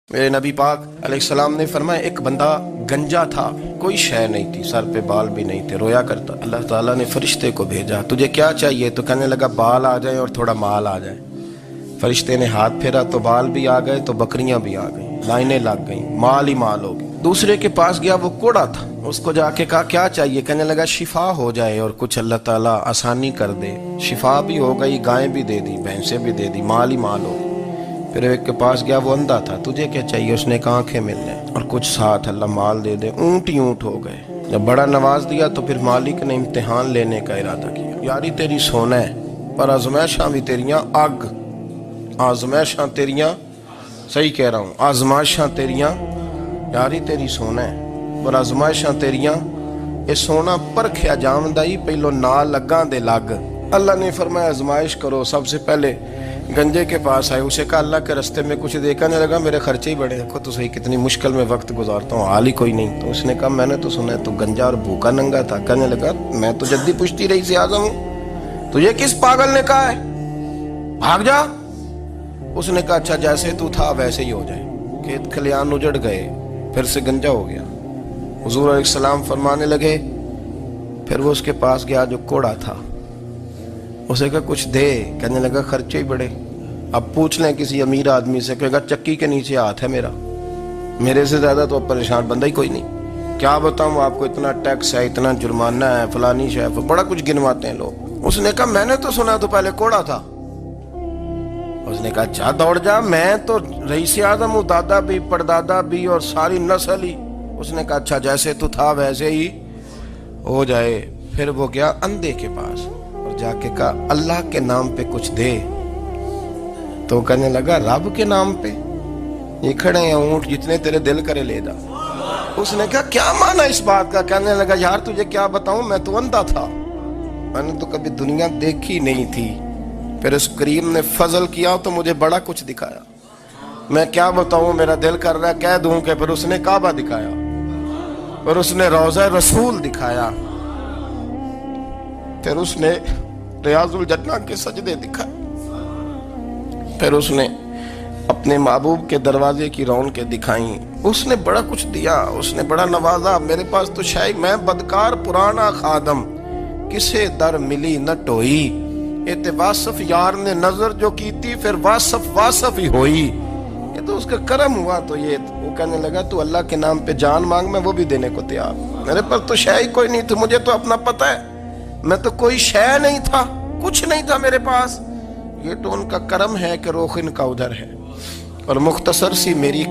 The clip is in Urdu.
میرے نبی پاک علیہ السلام نے فرمایا ایک بندہ گنجا تھا، کوئی شے نہیں تھی، سر پہ بال بھی نہیں تھے، رویا کرتا۔ اللہ تعالیٰ نے فرشتے کو بھیجا، تجھے کیا چاہیے؟ تو کہنے لگا بال آ جائیں اور تھوڑا مال آ جائے۔ فرشتے نے ہاتھ پھیرا تو بال بھی آ گئے، تو بکریاں بھی آ گئیں، لائنیں لگ گئیں، مال ہی مال ہو گئی۔ دوسرے کے پاس گیا، وہ کوڑا تھا، اس کو جا کے کہا کیا چاہیے؟ کہنے لگا شفا ہو جائے اور کچھ اللہ تعالیٰ آسانی کر دے۔ شفا بھی ہو گئی، گائیں بھی دے دی، بھینسیں بھی دے دی، مال ہی مال ہو گئی۔ پھر ایک کے پاس گیا، وہ اندھا تھا، تجھے کیا چاہیے؟ اس نے کہا آنکھیں مل جائیں اور کچھ ساتھ اللہ مال دے دے۔ اونٹ ہی اونٹ ہو گئے۔ جب بڑا نواز دیا تو پھر مالک نے امتحان لینے کا ارادہ کیا۔ یاری تیری سونا ہے پر آزمائشاں بھی تیریاں اگ، آزمائشاں تیریاں، صحیح کہہ رہا ہوں، آزمائشاں تیریاں، یاری تیری سونا ہے پر آزمائشاں تیریاں، اے سونا پرکھیا جامدائی پہلو نال لگاں دے لگ۔ اللہ نے فرمایا آزمائش کرو۔ سب سے پہلے گنجے کے پاس آئے، اسے کہا اللہ کے رستے میں کچھ دیکھنے لگا، میرے خرچے ہی بڑے، دیکھو تو صحیح کتنی مشکل میں وقت گزارتا ہوں، حال ہی کوئی نہیں۔ تو اس نے کہا میں نے تو سنا ہے تو گنجا اور بھوکا ننگا تھا۔ کہنے لگا میں تو جدی پشتی رئیس اعظم ہوں، تجھے کس پاگل نے کہا ہے بھاگ جا؟ اس نے کہا اچھا جیسے تو تھا ویسے ہی ہو جائے۔ کھیت کھلیان اجڑ گئے، پھر سے گنجا ہو گیا۔ حضور علیہ السلام فرمانے لگے، پھر وہ اس کے پاس گیا جو کوڑا تھا، اسے کہا کچھ دے۔ کہنے لگا خرچے ہی بڑے، اب پوچھ لیں کسی امیر آدمی سے، کہے گا چکی کے نیچے ہاتھ ہے میرا، میرے سے زیادہ تو اب پریشان بندہ ہی کوئی نہیں، کیا بتاؤں آپ کو، اتنا ٹیکس ہے، اتنا جرمانہ ہے، فلانی شے، بڑا کچھ گنواتے ہیں لوگ۔ اس نے کہا میں نے تو سنا تو پہلے کوڑا تھا۔ اس نے کہا اچھا دوڑ جا، میں تو رئیس اعظم ہوں، دادا بھی پردادا بھی اور ساری نسل ہی۔ اس نے کہا اچھا جیسے تو تھا ویسے ہی ہو جائے۔ پھر وہ گیا اندھے کے پاس اور جا کے کہا اللہ کے نام پہ کچھ دے۔ تو کہنے لگا رب کے نام پہ؟ یہ کھڑے ہیں اونٹ، جتنے تیرے دل کرے لے جا۔ اس نے کہا کیا معنی اس بات کا؟ کہنے لگا یار تجھے کیا بتاؤں، میں تو اندھا تھا، میں نے تو کبھی دنیا دیکھی نہیں تھی، پھر اس کریم نے فضل کیا تو مجھے بڑا کچھ دکھایا، میں کیا بتاؤں، میرا دل کر رہا ہے کہہ دوں کہ پھر اس نے کعبہ دکھایا، پھر اس نے روضہ رسول دکھایا، پھر اس نے ریاض الجنہ کے سجدے دکھائے، پھر اس نے اپنے محبوب کے دروازے کی رونقیں دکھائیں، اس نے بڑا کچھ دیا، اس نے بڑا نوازا۔ میرے پاس تو شاید میں بدکار پرانا خادم، کسے در ملی نہ ٹوئی، یہ واصف یار نے نظر جو کی تھی، پھر واصف ہی ہوئی، یہ تو اس کا کرم ہوا۔ تو یہ وہ کہنے لگا تو اللہ کے نام پہ جان مانگ، میں وہ بھی دینے کو تیار، میرے پاس تو شے ہی کوئی نہیں تھی، مجھے تو اپنا پتہ ہے، میں تو کوئی شے نہیں تھا، کچھ نہیں تھا میرے پاس، یہ تو ان کا کرم ہے کہ روخ ان کا ادھر ہے، اور مختصر سی میری